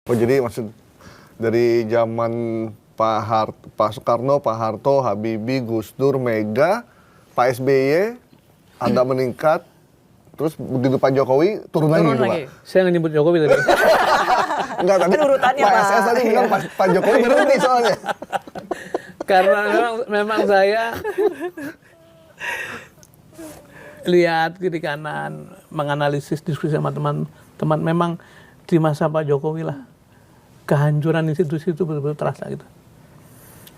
Oh, jadi maksud dari zaman Pak Soekarno, Pak Harto, Habibie, Gus Dur, Mega, Pak SBY agak meningkat, terus begitu Pak Jokowi turun lagi gitu, Pak? Saya nggak nyebut Jokowi tadi. Enggak, tadi urutannya, Pak Pak. SS tadi bilang Pak Jokowi berhenti soalnya. Karena memang saya lihat kiri kanan, menganalisis diskusi sama teman-teman, memang di masa Pak Jokowi lah kehancuran institusi itu betul-betul terasa gitu.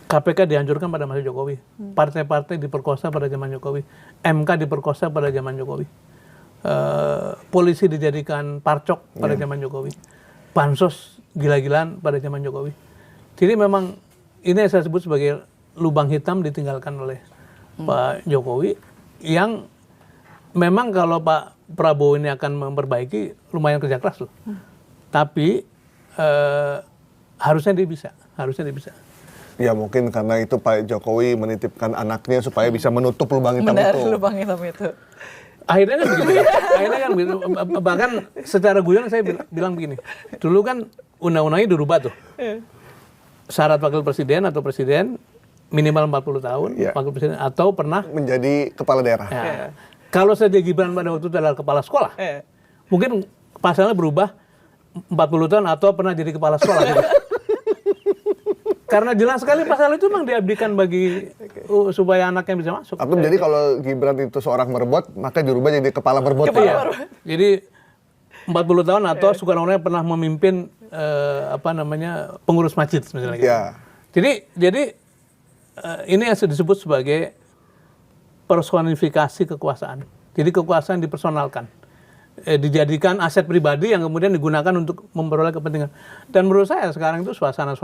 KPK dihancurkan pada masa Jokowi, partai-partai diperkosa pada zaman Jokowi, MK diperkosa pada zaman Jokowi, polisi dijadikan parcok pada zaman Jokowi, bansos gila-gilaan pada zaman Jokowi. Jadi memang ini yang saya sebut sebagai lubang hitam ditinggalkan oleh Pak Jokowi, yang memang kalau Pak Prabowo ini akan memperbaiki, lumayan kerja keras loh. Tapi harusnya dia bisa. Ya mungkin karena itu Pak Jokowi menitipkan anaknya supaya bisa menutup lubang hitam itu. Lubang hitam itu. Akhirnya kan begitu ya. Akhirnya kan begitu. Bahkan secara guyon saya bilang begini. Dulu kan undang-undangnya dirubah tuh. Syarat wakil presiden atau presiden minimal 40 tahun, wakil presiden atau pernah menjadi kepala daerah. Ya. Kalau saja Gibran pada waktu itu adalah kepala sekolah, mungkin pasalnya berubah 40 tahun atau pernah jadi kepala sekolah. Gitu. Karena jelas sekali pasal itu memang diabdikan bagi supaya anaknya bisa masuk. Atau jadi kalau Gibran itu seorang merbot, maka dirubah jadi kepala merbot. Iya. Jadi 40 tahun atau Soekarno pernah memimpin pengurus masjid misalnya. Gitu. Ya. Jadi ini yang disebut sebagai personifikasi kekuasaan. Jadi kekuasaan dipersonalkan. Dijadikan aset pribadi yang kemudian digunakan untuk memperoleh kepentingan. Dan menurut saya sekarang itu suasana